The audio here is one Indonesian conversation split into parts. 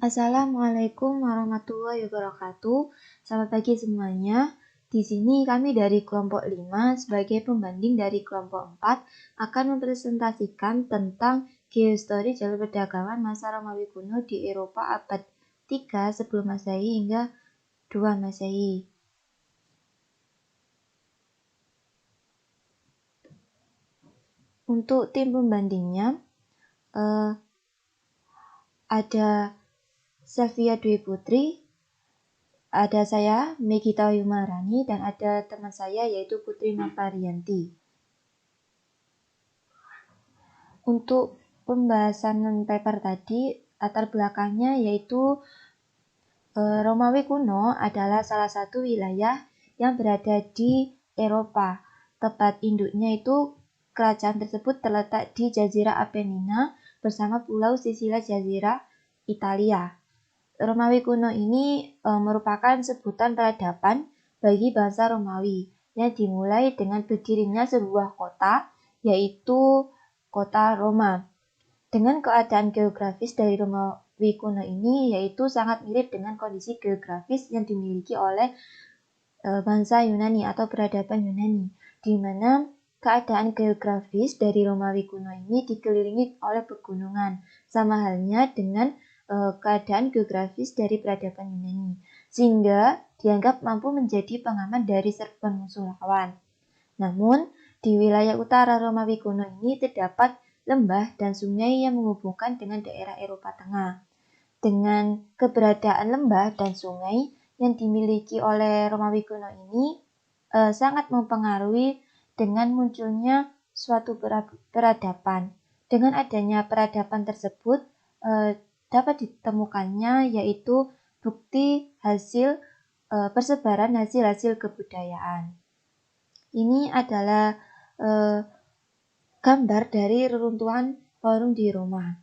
Assalamualaikum warahmatullahi wabarakatuh. Selamat pagi semuanya. Di sini kami dari kelompok 5 sebagai pembanding dari kelompok 4 akan mempresentasikan tentang geohistory jalur perdagangan masa Romawi kuno di Eropa abad 3 sebelum Masehi hingga 2 Masehi. Untuk tim pembandingnya ada Sylvia Dwi Putri, ada saya, Megita Yumarani, dan ada teman saya yaitu Putri Noparianti. Untuk pembahasan paper tadi, latar belakangnya yaitu Romawi kuno adalah salah satu wilayah yang berada di Eropa. Tempat induknya itu kerajaan tersebut terletak di Jazirah Apennina bersama Pulau Sisilia Jazirah Italia. Romawi kuno ini merupakan sebutan peradaban bagi bangsa Romawi yang dimulai dengan berdirinya sebuah kota, yaitu kota Roma. Dengan keadaan geografis dari Romawi kuno ini yaitu sangat mirip dengan kondisi geografis yang dimiliki oleh bangsa Yunani atau peradaban Yunani, di mana keadaan geografis dari Romawi kuno ini dikelilingi oleh pegunungan, sama halnya dengan keadaan geografis dari peradaban Yunani, sehingga dianggap mampu menjadi pengaman dari serbuan musuh lawan. Namun, di wilayah utara Romawi kuno ini terdapat lembah dan sungai yang menghubungkan dengan daerah Eropa Tengah. Dengan keberadaan lembah dan sungai yang dimiliki oleh Romawi kuno ini sangat mempengaruhi dengan munculnya suatu peradaban. Dengan adanya peradaban tersebut dapat ditemukannya yaitu bukti hasil persebaran hasil-hasil kebudayaan. Ini adalah gambar dari reruntuhan forum di Roma.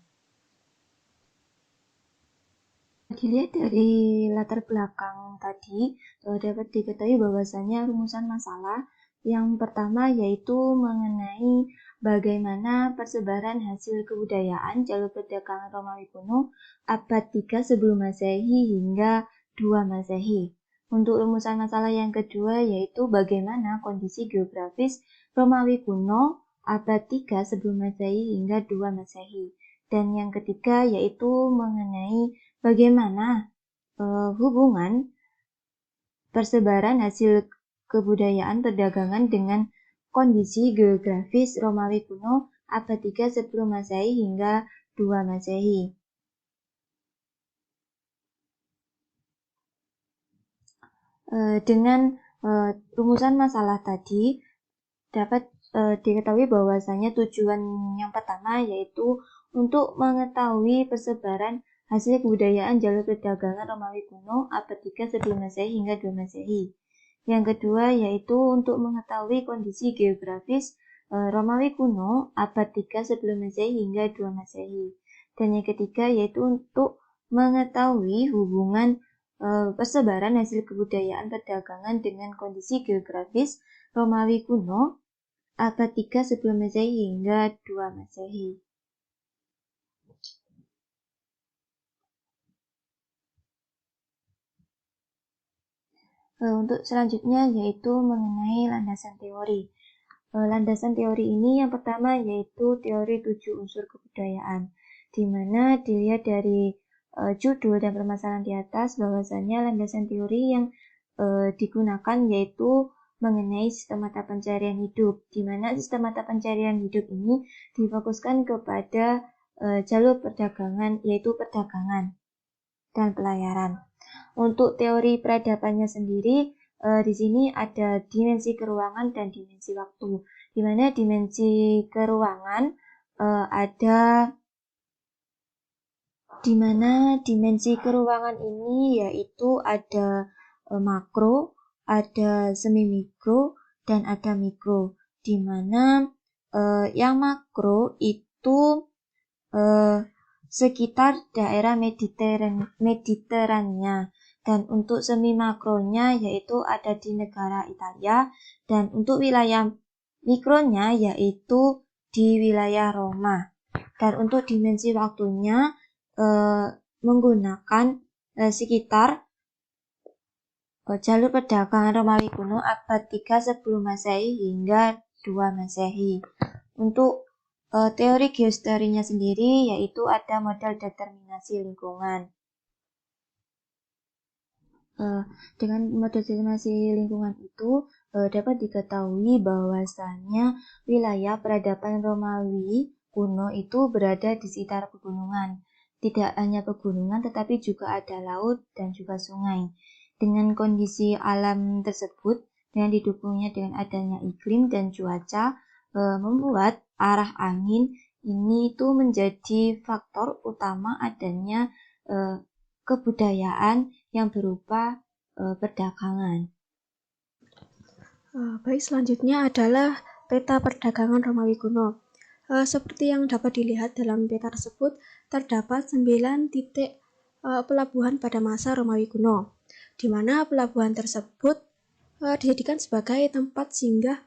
Dilihat dari latar belakang tadi, dapat diketahui bahwasanya rumusan masalah yang pertama yaitu mengenai bagaimana persebaran hasil kebudayaan jalur perdagangan Romawi kuno abad 3 sebelum Masehi hingga 2 Masehi. Untuk rumusan masalah yang kedua yaitu bagaimana kondisi geografis Romawi kuno abad 3 sebelum Masehi hingga 2 Masehi. Dan yang ketiga yaitu mengenai bagaimana hubungan persebaran hasil kebudayaan perdagangan dengan kondisi geografis Romawi kuno abad 3 sebelum Masehi hingga 2 Masehi. Dengan rumusan masalah tadi dapat diketahui bahwasanya tujuan yang pertama yaitu untuk mengetahui persebaran hasil kebudayaan jalur perdagangan Romawi kuno abad 3 sebelum Masehi hingga 2 Masehi. Yang kedua yaitu untuk mengetahui kondisi geografis Romawi kuno abad 3 sebelum Masehi hingga 2 Masehi. Dan yang ketiga yaitu untuk mengetahui hubungan persebaran hasil kebudayaan perdagangan dengan kondisi geografis Romawi kuno abad 3 sebelum Masehi hingga 2 Masehi. Untuk selanjutnya yaitu mengenai landasan teori. Landasan teori ini yang pertama yaitu teori 7 unsur kebudayaan, di mana dilihat dari judul dan permasalahan di atas bahwasanya landasan teori yang digunakan yaitu mengenai sistem mata pencarian hidup, di mana sistem mata pencarian hidup ini difokuskan kepada jalur perdagangan yaitu perdagangan dan pelayaran. Untuk teori peradabannya sendiri, di sini ada dimensi keruangan dan dimensi waktu. Di mana dimensi keruangan ini yaitu ada makro, ada semi mikro, dan ada mikro. Di mana yang makro itu sekitar daerah Mediterania, dan untuk semi makronya yaitu ada di negara Italia, dan untuk wilayah mikronya yaitu di wilayah Roma. Dan untuk dimensi waktunya menggunakan sekitar jalur perdagangan Romawi kuno abad 3 sebelum Masehi hingga 2 Masehi. Untuk teori geohistorinya sendiri yaitu ada model determinasi lingkungan. Dengan model determinasi lingkungan itu dapat diketahui bahwasannya wilayah peradaban Romawi kuno itu berada di sekitar pegunungan. Tidak hanya pegunungan tetapi juga ada laut dan juga sungai. Dengan kondisi alam tersebut, dengan didukungnya dengan adanya iklim dan cuaca, membuat arah angin ini itu menjadi faktor utama adanya kebudayaan yang berupa perdagangan. Baik, selanjutnya adalah peta perdagangan Romawi kuno. Seperti yang dapat dilihat dalam peta tersebut, terdapat 9 titik pelabuhan pada masa Romawi kuno, di mana pelabuhan tersebut dijadikan sebagai tempat singgah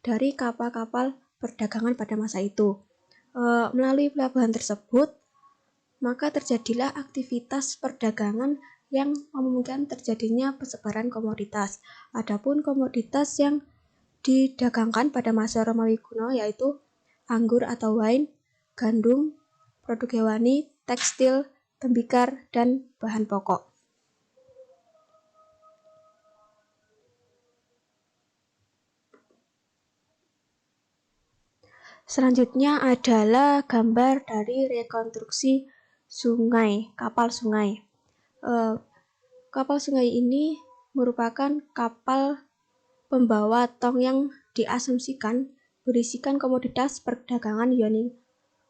dari kapal-kapal perdagangan pada masa itu. Melalui pelabuhan tersebut, maka terjadilah aktivitas perdagangan yang memungkinkan terjadinya persebaran komoditas. Adapun komoditas yang didagangkan pada masa Romawi kuno yaitu anggur atau wine, gandum, produk hewani, tekstil, tembikar, dan bahan pokok. Selanjutnya adalah gambar dari rekonstruksi sungai, kapal sungai. Kapal sungai ini merupakan kapal pembawa tong yang diasumsikan berisikan komoditas perdagangan Yunani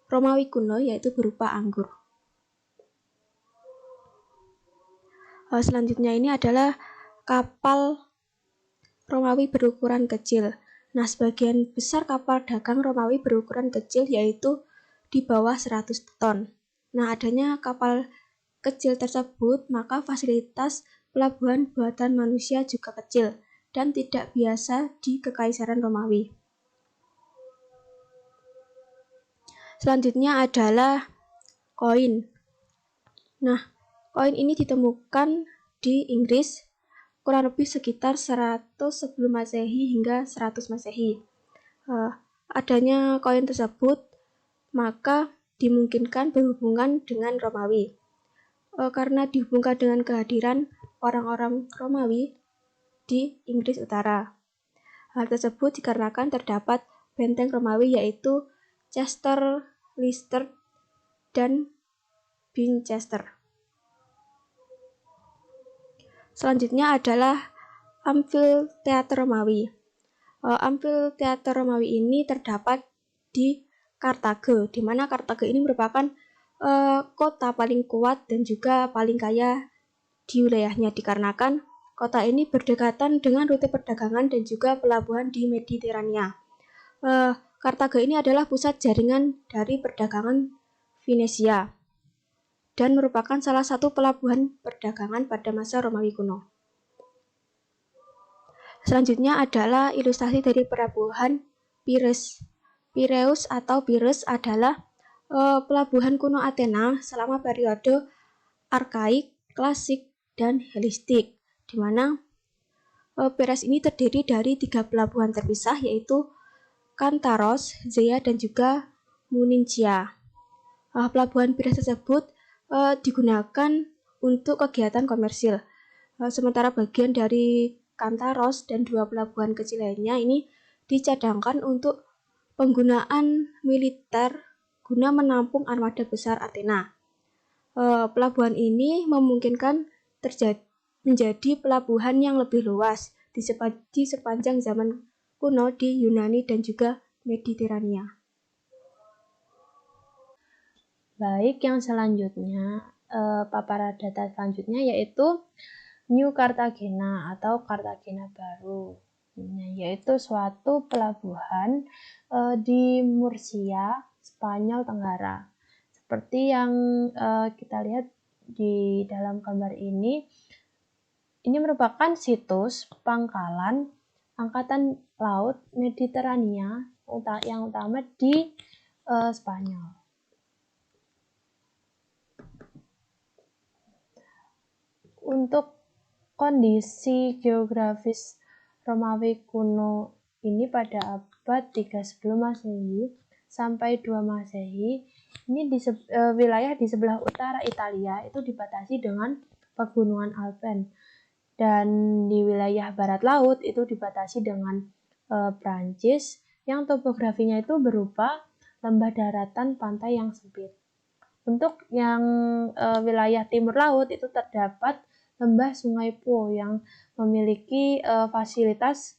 Romawi kuno yaitu berupa anggur. Selanjutnya ini adalah kapal Romawi berukuran kecil. Nah, sebagian besar kapal dagang Romawi berukuran kecil yaitu di bawah 100 ton. Nah, adanya kapal kecil tersebut, maka fasilitas pelabuhan buatan manusia juga kecil dan tidak biasa di Kekaisaran Romawi. Selanjutnya adalah koin. Nah, koin ini ditemukan di Inggris kurang lebih sekitar 100 sebelum Masehi hingga 100 Masehi. Adanya koin tersebut maka dimungkinkan berhubungan dengan Romawi. Karena dihubungkan dengan kehadiran orang-orang Romawi di Inggris Utara. Hal tersebut dikarenakan terdapat benteng Romawi yaitu Chester, Lister, dan Winchester. Selanjutnya adalah Amphitheater Romawi. Amphitheater Romawi ini terdapat di Kartago, di mana Kartago ini merupakan kota paling kuat dan juga paling kaya di wilayahnya dikarenakan kota ini berdekatan dengan rute perdagangan dan juga pelabuhan di Mediterania. Kartago ini adalah pusat jaringan dari perdagangan Venesia dan merupakan salah satu pelabuhan perdagangan pada masa Romawi kuno. Selanjutnya adalah ilustrasi dari pelabuhan Piraeus. Piraeus atau Piraeus adalah pelabuhan kuno Athena selama periode arkaik, klasik, dan Helenistik, di mana Piraeus ini terdiri dari 3 pelabuhan terpisah yaitu Kantaros, Zeia, dan juga Munincia. Pelabuhan Piraeus tersebut digunakan untuk kegiatan komersil. Sementara bagian dari Kantaros dan 2 pelabuhan kecil lainnya ini dicadangkan untuk penggunaan militer guna menampung armada besar Athena. Pelabuhan ini memungkinkan menjadi pelabuhan yang lebih luas di sepanjang zaman kuno di Yunani dan juga Mediterania. Baik, yang selanjutnya, paparan data selanjutnya yaitu New Cartagena atau Cartagena baru, yaitu suatu pelabuhan di Murcia, Spanyol Tenggara. Seperti yang kita lihat di dalam gambar ini merupakan situs pangkalan Angkatan Laut Mediterania yang utama di Spanyol. untuk kondisi geografis Romawi kuno ini pada abad 3 sebelum Masehi sampai 2 Masehi, ini wilayah di sebelah utara Italia itu dibatasi dengan pegunungan Alpen, dan di wilayah barat laut itu dibatasi dengan Prancis yang topografinya itu berupa lembah daratan pantai yang sempit. Untuk yang wilayah timur laut itu terdapat lembah Sungai Po yang memiliki fasilitas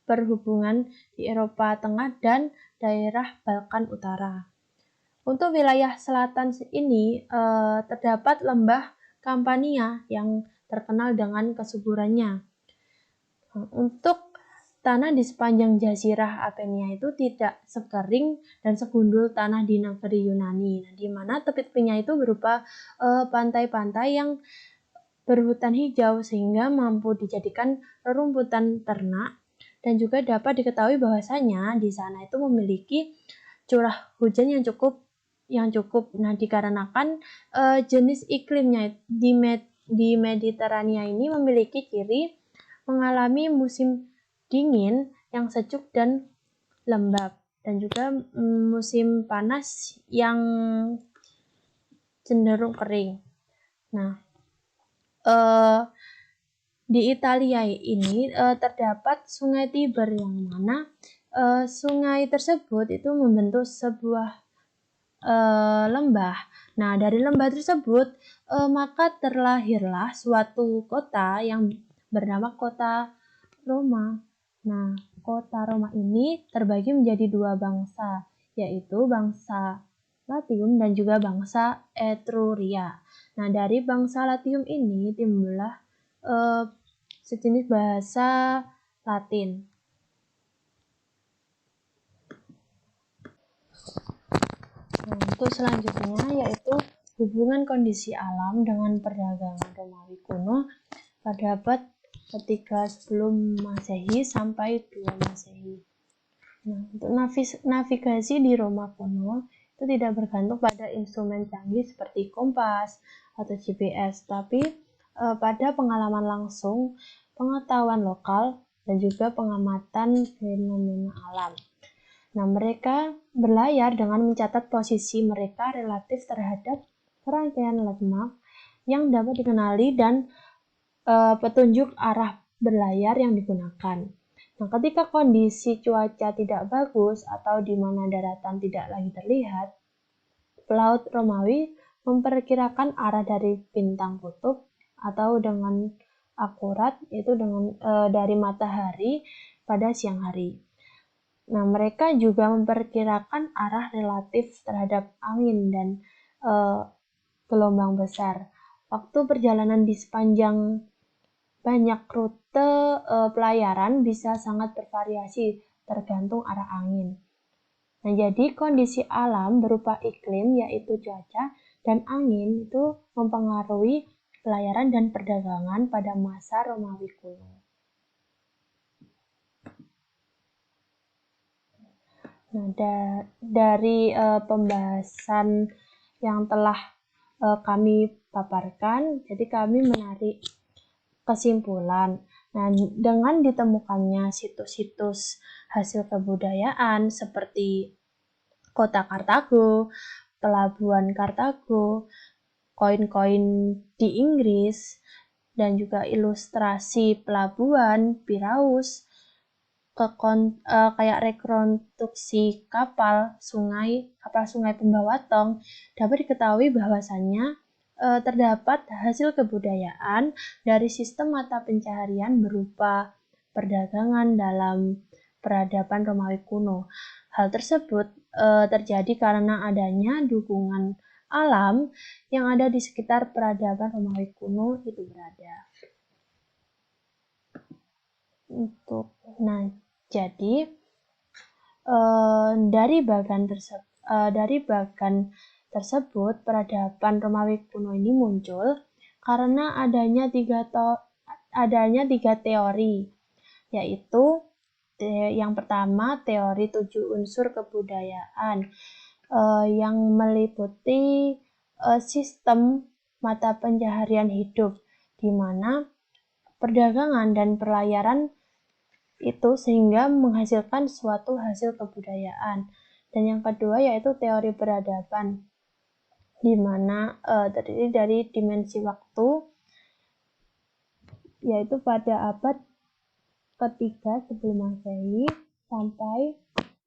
perhubungan di Eropa Tengah dan daerah Balkan Utara. Untuk wilayah selatan ini terdapat lembah Campania yang terkenal dengan kesuburannya. Untuk tanah di sepanjang Jazirah Apenia itu tidak sekering dan segundul tanah di negeri Yunani, di mana tepi-tepinya itu berupa pantai-pantai yang berhutan hijau sehingga mampu dijadikan rerumputan ternak, dan juga dapat diketahui bahwasanya di sana itu memiliki curah hujan yang cukup. Nah, dikarenakan jenis iklimnya di Mediterania ini memiliki ciri mengalami musim dingin yang sejuk dan lembab, dan juga musim panas yang cenderung kering. Nah, di Italia ini terdapat Sungai Tiber, yang mana sungai tersebut itu membentuk sebuah lembah. Nah, dari lembah tersebut maka terlahirlah suatu kota yang bernama Kota Roma. Nah, Kota Roma ini terbagi menjadi dua bangsa, yaitu bangsa Latium dan juga bangsa Etruria. Nah, dari bangsa Latium ini timbullah sejenis bahasa Latin. Nah, untuk selanjutnya yaitu hubungan kondisi alam dengan perdagangan Romawi kuno pada abad ketiga sebelum Masehi sampai 2 Masehi. Nah, untuk navigasi di Roma kuno itu tidak bergantung pada instrumen canggih seperti kompas atau GPS, tapi pada pengalaman langsung, pengetahuan lokal, dan juga pengamatan fenomena alam. Nah, mereka berlayar dengan mencatat posisi mereka relatif terhadap rangkaian landmark yang dapat dikenali dan petunjuk arah berlayar yang digunakan. Nah, ketika kondisi cuaca tidak bagus atau di mana daratan tidak lagi terlihat, pelaut Romawi memperkirakan arah dari bintang kutub atau dengan akurat, yaitu dari matahari pada siang hari. Nah, mereka juga memperkirakan arah relatif terhadap angin dan gelombang besar. Waktu perjalanan di sepanjang banyak rute pelayaran bisa sangat bervariasi tergantung arah angin. Nah, jadi kondisi alam berupa iklim, yaitu cuaca dan angin, itu mempengaruhi pelayaran dan perdagangan pada masa Romawi kuno. Nah, dari pembahasan yang telah kami paparkan, jadi kami menarik kesimpulan. Nah, dengan ditemukannya situs-situs hasil kebudayaan seperti kota Kartago, pelabuhan Kartago, koin-koin di Inggris, dan juga ilustrasi pelabuhan Piraeus, kayak rekonstruksi kapal sungai pembawa tong, dapat diketahui bahwasannya terdapat hasil kebudayaan dari sistem mata pencaharian berupa perdagangan dalam peradaban Romawi kuno. Hal tersebut terjadi karena adanya dukungan alam yang ada di sekitar peradaban Romawi kuno itu berada. Jadi dari bagan tersebut peradaban Romawi kuno ini muncul karena adanya tiga teori, yaitu yang pertama teori 7 unsur kebudayaan yang meliputi sistem mata pencaharian hidup, di mana perdagangan dan pelayaran itu sehingga menghasilkan suatu hasil kebudayaan. Dan yang kedua yaitu teori peradaban, di mana terdiri dari dimensi waktu, yaitu pada abad ketiga sebelum Masehi sampai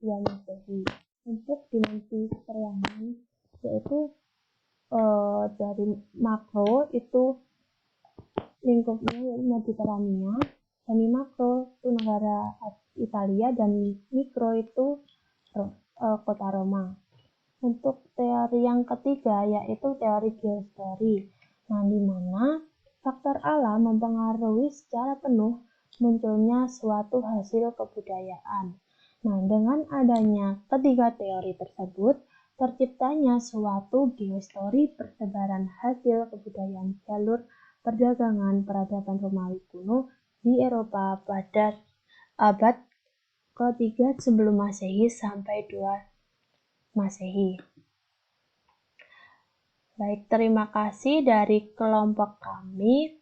2 Masehi. Untuk dimensi periangan yaitu dari makro itu lingkupnya yaitu Mediterania, semi makro itu negara Italia, dan mikro itu kota Roma. Untuk teori yang ketiga yaitu teori geohistory, di mana faktor alam mempengaruhi secara penuh munculnya suatu hasil kebudayaan. Dengan adanya ketiga teori tersebut, terciptanya suatu geohistory persebaran hasil kebudayaan jalur perdagangan peradaban Romawi kuno di Eropa pada abad ketiga sebelum Masehi sampai 2 Masehi. Baik, terima kasih dari kelompok kami.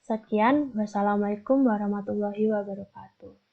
Sekian, wassalamualaikum warahmatullahi wabarakatuh.